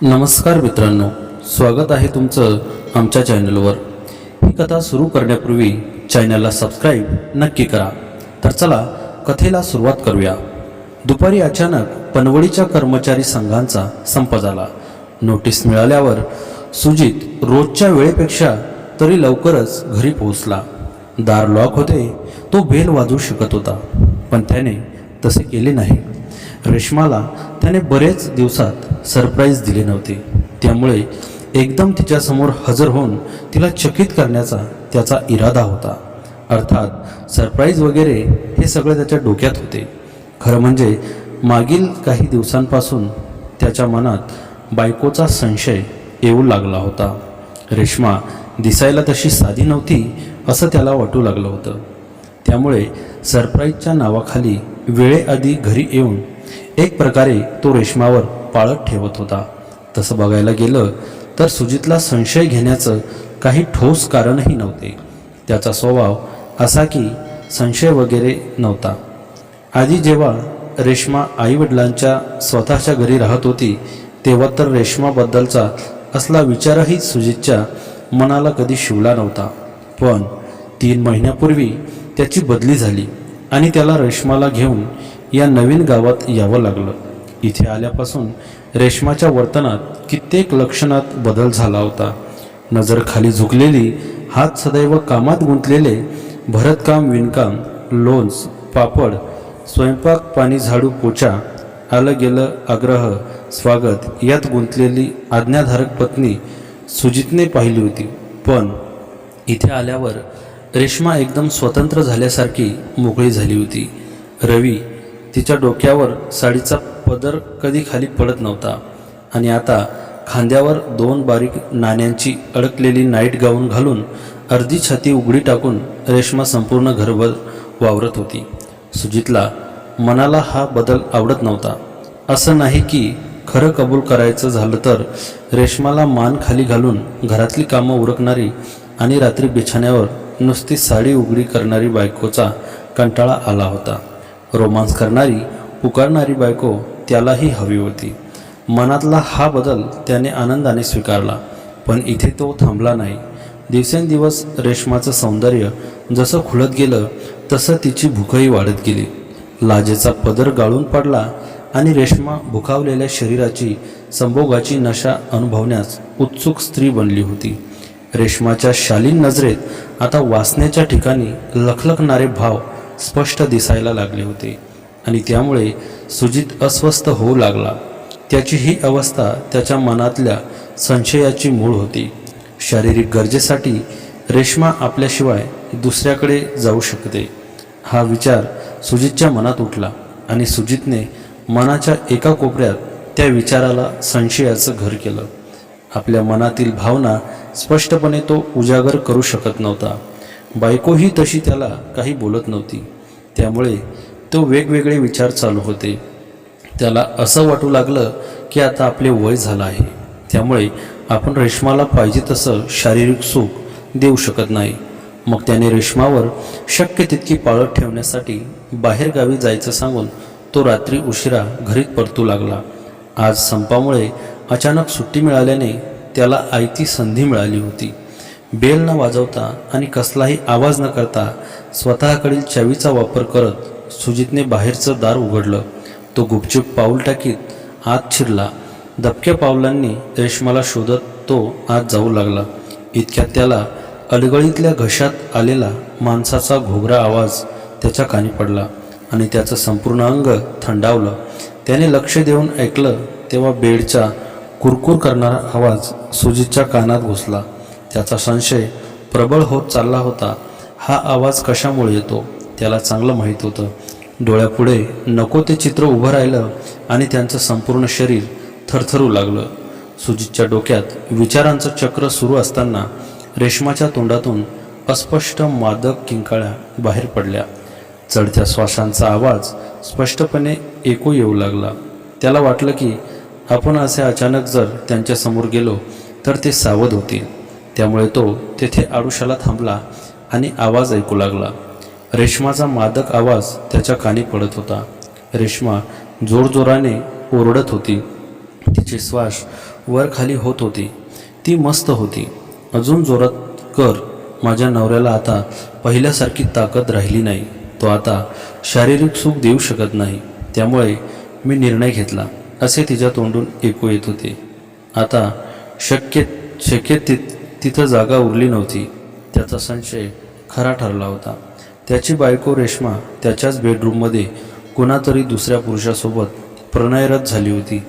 नमस्कार मित्रांनो, स्वागत आहे तुमचं आमच्या चॅनलवर। ही कथा सुरू करण्यापूर्वी चॅनलला सबस्क्राईब नक्की करा। तर चला कथेला सुरुवात करूया। दुपारी अचानक पनवडीच्या कर्मचारी संघांचा संप झाला। नोटीस मिळाल्यावर सुजित रोजच्या वेळेपेक्षा तरी लवकरच घरी पोहोचला। दार लॉक होते, तो बेल वाजवू शकत होता, पण त्याने तसे केले नाही। रेश्माला त्याने बरेच दिवसात सरप्राईज दिले नव्हते, त्यामुळे एकदम तिच्यासमोर हजर होऊन तिला चकित करण्याचा त्याचा इरादा होता। अर्थात सरप्राईज वगैरे हे सगळे त्याच्या डोक्यात होते। खरं म्हणजे मागील काही दिवसांपासून त्याच्या मनात बायकोचा संशय येऊ लागला होता। रेश्मा दिसायला तशी साधी नव्हती असं त्याला वाटू लागलं होतं। त्यामुळे सरप्राईजच्या नावाखाली वेळेआधी घरी येऊन एक प्रकारे तो रेश्मावर पाळत ठेवत होता। तसं बघायला गेलं तर सुजितला संशय घेण्याचं काही ठोस कारणही नव्हते। त्याचा स्वभाव असा की संशय वगैरे नव्हता। आधी जेव्हा रेश्मा आईवडिलांच्या स्वतःच्या घरी राहत होती तेव्हा तर रेश्माबद्दलचा असला विचारही सुजितच्या मनाला कधी शिवला नव्हता। पण 3 महिन्यापूर्वी त्याची बदली झाली आणि त्याला रेश्माला घेऊन या नवीन गावात यावं लागलं। इथे आल्यापासून रेश्माच्या वर्तनात कित्येक लक्षणात बदल झाला होता। नजर खाली झुकलेली, हात सदैव कामात गुंतलेले, भरतकाम विणकाम, लोणच पापड, स्वयंपाक पाणी झाडू पोचा, आलं गेलं आग्रह स्वागत यात गुंतलेली आज्ञाधारक पत्नी सुजितने पाहिली होती। पण इथे आल्यावर रेश्मा एकदम स्वतंत्र झाल्यासारखी मोकळी झाली होती। रवी तिच्या डोक्यावर साडीचा पदर कधी खाली पडत नव्हता आणि आता खांद्यावर 2 बारीक नाण्यांची अडकलेली नाईट गाऊन घालून अर्धी छाती उघडी टाकून रेश्मा संपूर्ण घरभर वावरत होती। सुजितला मनाला हा बदल आवडत नव्हता। असं नाही की खरं कबूल करायचं झालं तर रेश्माला मान खाली घालून घरातली कामं उरकणारी आणि रात्री बिछाण्यावर नुसती साडी उघडी करणारी बायकोचा कंटाळा आला होता। रोमांस करणारी पुकारणारी बायको त्यालाही हवी होती। मनातला हा बदल त्याने आनंदाने स्वीकारला। पण इथे तो थांबला नाही। दिवसेंदिवस रेश्माचं सौंदर्य जसं खुलत गेलं तसं तिची भूकही वाढत गेली। लाजेचा पदर गाळून पडला आणि रेश्मा भुकावलेल्या शरीराची संभोगाची नशा अनुभवण्यास उत्सुक स्त्री बनली होती। रेश्माच्या शालीन नजरेत आता वासनेच्या ठिकाणी लखलखणारे भाव स्पष्ट दिसायला लागले होते आणि त्यामुळे सुजित अस्वस्थ होऊ लागला। त्याची ही अवस्था त्याच्या मनातल्या संशयाची मूळ होती। शारीरिक गरजेसाठी रेश्मा आपल्याशिवाय दुसऱ्याकडे जाऊ शकते, हा विचार सुजितच्या मनात उठला आणि सुजितने मनाच्या एका कोपऱ्यात त्या विचाराला संशयाचं घर केलं। आपल्या मनातील भावना स्पष्टपणे तो उजागर करू शकत नव्हता। बायकोही तशी त्याला काही बोलत नव्हती, त्यामुळे तो वेगवेगळे विचार चालू होते। त्याला असं वाटू लागलं की आता आपले वय झालं आहे, त्यामुळे आपण रेश्माला पाहिजे तसं शारीरिक सुख देऊ शकत नाही। मग त्याने रेश्मावर शक्य तितकी पाळत ठेवण्यासाठी बाहेरगावी जायचं सांगून तो रात्री उशिरा घरीत परतू लागला। आज संपामुळे अचानक सुट्टी मिळाल्याने त्याला आयती संधी मिळाली होती। बेल न वाजवता आणि कसलाही आवाज न करता स्वतःकडील चावीचा वापर करत सुजितने बाहेरचं दार उघडलं। तो गुपचूप पाऊल टाकीत आत शिरला। दबक्या पावलांनी रेश्माला शोधत तो आत जाऊ लागला। इतक्यात त्याला अडगळीतल्या घशात आलेला माणसाचा घोगरा आवाज त्याच्या कानी पडला आणि त्याचं संपूर्ण अंग थंडावलं। त्याने लक्ष देऊन ऐकलं तेव्हा बेडचा कुरकुर करणारा आवाज सुजितच्या कानात घुसला। त्याचा संशय प्रबळ होत चालला होता। हा आवाज कशामुळे येतो त्याला चांगलं माहीत होतं। डोळ्यापुढे नको ते चित्र उभं राहिलं आणि त्यांचं संपूर्ण शरीर थरथरू लागलं। सुजितच्या डोक्यात विचारांचं चक्र सुरू असताना रेश्माच्या तोंडातून अस्पष्ट मादक किंकाळ्या बाहेर पडल्या। चढत्या श्वासांचा आवाज स्पष्टपणे ऐकू येऊ लागला। त्याला वाटलं की आपण असे अचानक जर त्यांच्यासमोर गेलो तर ते सावध होतील, त्यामुळे तो तेथे आडुशाला थांबला आणि आवाज ऐकू लागला। रेश्माचा मादक आवाज त्याच्या कानी पडत होता। रेश्मा जोरजोराने ओरडत होती, तिचे श्वास वर खाली होत होते. ती मस्त होती. अजून जोरात कर. माझ्या नवऱ्याला आता पहिल्यासारखी ताकद राहिली नाही. तो आता शारीरिक सुख देऊ शकत नाही. त्यामुळे मी निर्णय घेतला, असे तिच्या तोंडून ऐकू येत होते. आता शक्य तिथं जागा उरली नव्हती. त्याचा संशय खरा ठरला होता. त्याची बायको रेश्मा त्याच्याच बेडरूममध्ये कुणातरी दुसऱ्या पुरुषासोबत प्रणयरत झाली होती.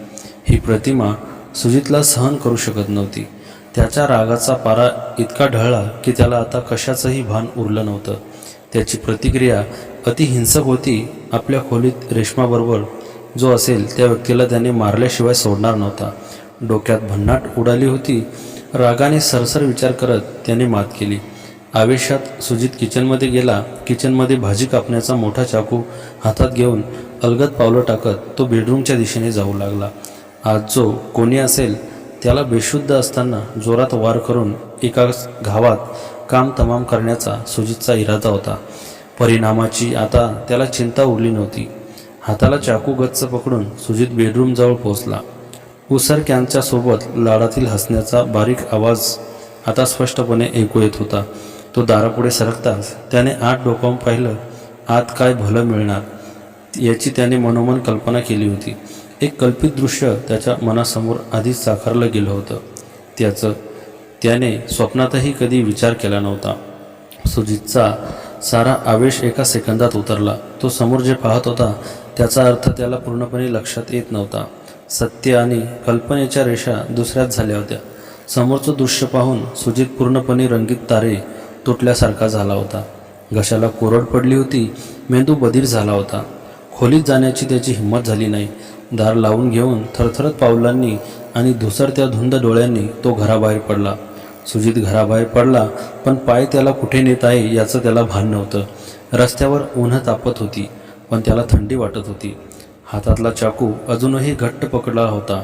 ही प्रतिमा सुजितला सहन करू शकत नव्हती. त्याच्या रागाचा पारा इतका ढळला की त्याला आता कशाचंही भान उरलं नव्हतं. त्याची प्रतिक्रिया अतिहिंसक होती. आपल्या खोलीत रेश्माबरोबर जो असेल त्या व्यक्तीला त्याने मारल्याशिवाय सोडणार नव्हता. डोक्यात भन्नाट उडाली होती. रागाने सरसर विचार करत त्याने मात केली. आवेशात सुजित किचनमध्ये गेला. किचनमध्ये भाजी कापण्याचा मोठा चाकू हातात घेऊन अलगद पावलं टाकत तो बेडरूमच्या दिशेने जाऊ लागला. आज जो कोणी असेल त्याला बेशुद्ध असताना जोरात वार करून एका घावात काम तमाम करण्याचा सुजितचा इरादा होता. परिणामाची आता त्याला चिंता उरली नव्हती. हाताला चाकू गच्च पकडून सुजित बेडरूमजवळ पोहोचला. उसरक्यांच्या सोबत लाडातील हसण्याचा बारीक आवाज आता स्पष्टपणे ऐकू येत होता. तो दारापुढे सरकताच त्याने आत डोकावून पाहिलं. आत काय भलं मिळणार याची त्याने मनोमन कल्पना केली होती. एक कल्पित दृश्य त्याच्या मनासमोर आधीच साकारलं गेलं होतं. त्याने स्वप्नातही कधी विचार केला नव्हता. सुजितचा सारा आवेश एका सेकंदात उतरला. तो समोर जे पाहत होता त्याचा अर्थ त्याला पूर्णपणे लक्षात येत नव्हता. सत्य आणि कल्पनेच्या रेषा दुसऱ्याच झाल्या होत्या. समोरचं दृश्य पाहून सुजित पूर्णपणे रंगीत तारे तुटल्यासारखा झाला होता. घशाला कोरड पडली होती. मेंदू बधीर झाला होता. खोलीत जाण्याची त्याची हिंमत झाली नाही. दार लावून घेऊन थरथरत पावलांनी आणि धुसरत्या धुंद डोळ्यांनी तो घराबाहेर पडला. सुजित घराबाहेर पडला, पण पाय त्याला कुठे नेत आहे याचं त्याला भान नव्हतं. रस्त्यावर ऊन्ह तापत होती, पण त्याला थंडी वाटत होती. हातातला चाकू अजूनही घट्ट पकडला होता.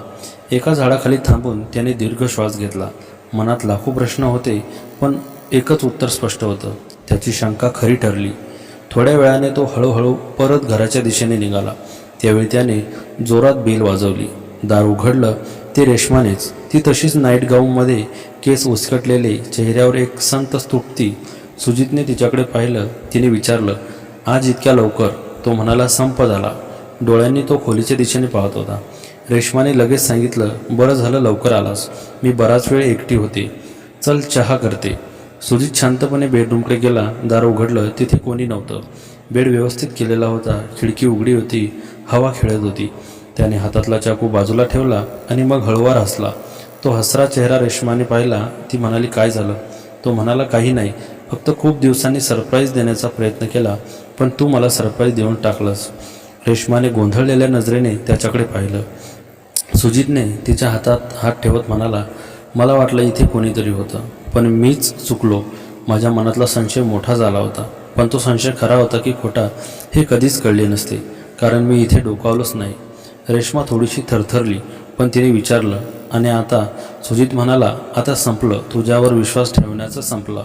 एका झाडाखाली थांबून त्याने दीर्घ श्वास घेतला. मनात लाखो प्रश्न होते, पण एकच उत्तर स्पष्ट होतं. त्याची शंका खरी ठरली. थोड्या वेळाने तो हळूहळू परत घराच्या दिशेने निघाला. त्यावेळी त्याने जोरात बेल वाजवली. दार उघडलं ते रेश्मानेच. ती तशीच नाईट गाऊनमध्ये, केस उसकटलेले, चेहऱ्यावर एक संत स्तुप्ती. सुजितने तिच्याकडे पाहिलं. तिने विचारलं, आज इतक्या लवकर? तो म्हणाला, संप झाला. डोळ्यांनी तो खोलीच्या दिशेने पाहत होता. रेश्माने लगेच सांगितलं, बरं झालं लवकर आलास. मी बराच वेळ एकटी होते. चल चहा करते. सुजित शांतपणे बेडरूमकडे गेला. दार उघडलं. तिथे कोणी नव्हतं. बेड व्यवस्थित केलेला होता. खिडकी उघडी होती. हवा खेळत होती. त्याने हातातला चाकू बाजूला ठेवला आणि मग हळूवार हसला. तो हसरा चेहरा रेश्माने पाहिला. ती म्हणाली, काय झालं? तो म्हणाला, काही नाही, फक्त खूप दिवसांनी सरप्राईज देण्याचा प्रयत्न केला, पण तू मला सरप्राईज देऊन टाकलंस. रेश्माने गोंधळलेल्या नजरेने त्याच्याकडे पाहिलं. सुजितने तिच्या हातात हात ठेवत म्हणाला, मला वाटलं इथे कोणीतरी होतं, पण मीच चुकलो. माझ्या मनातला संशय मोठा झाला होता, पण तो संशय खरा होता की खोटा हे कधीच कळले नसते, कारण मी इथे डोकावलोच नाही. रेश्मा थोडीशी थरथरली, पण तिने विचारलं, आणि आता? सुजित म्हणाला, आता संपलं. तुझ्यावर विश्वास ठेवण्याचं संपलं.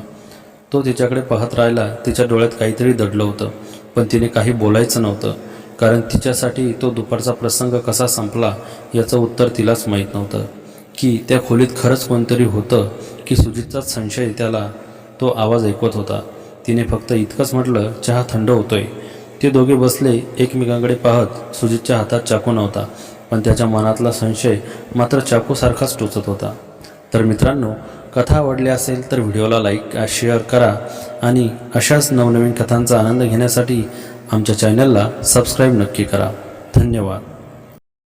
तो तिच्याकडे पाहत राहिला. तिच्या डोळ्यात काहीतरी दडलं होतं, पण तिने काही बोलायचं नव्हतं, कारण तिच्यासाठी तो दुपारचा प्रसंग कसा संपला याचं उत्तर तिलाच माहीत नव्हतं. की त्या खोलीत खरंच कोणतरी होतं, की सुजितचाच संशय त्याला तो आवाज ऐकवत होता. तिने फक्त इतकंच म्हटलं, चहा थंड होतोय. ते दोघे बसले एकमेकांकडे पाहत. सुजितच्या हातात चाकू नव्हता, पण त्याच्या मनातला संशय मात्र चाकूसारखाच टोचत होता. तर मित्रांनो, कथा आवडली असेल तर व्हिडिओला लाईक शेअर करा आणि अशाच नवनवीन कथांचा आनंद घेण्यासाठी आमच्या चॅनलला सबस्क्राईब नक्की करा. धन्यवाद.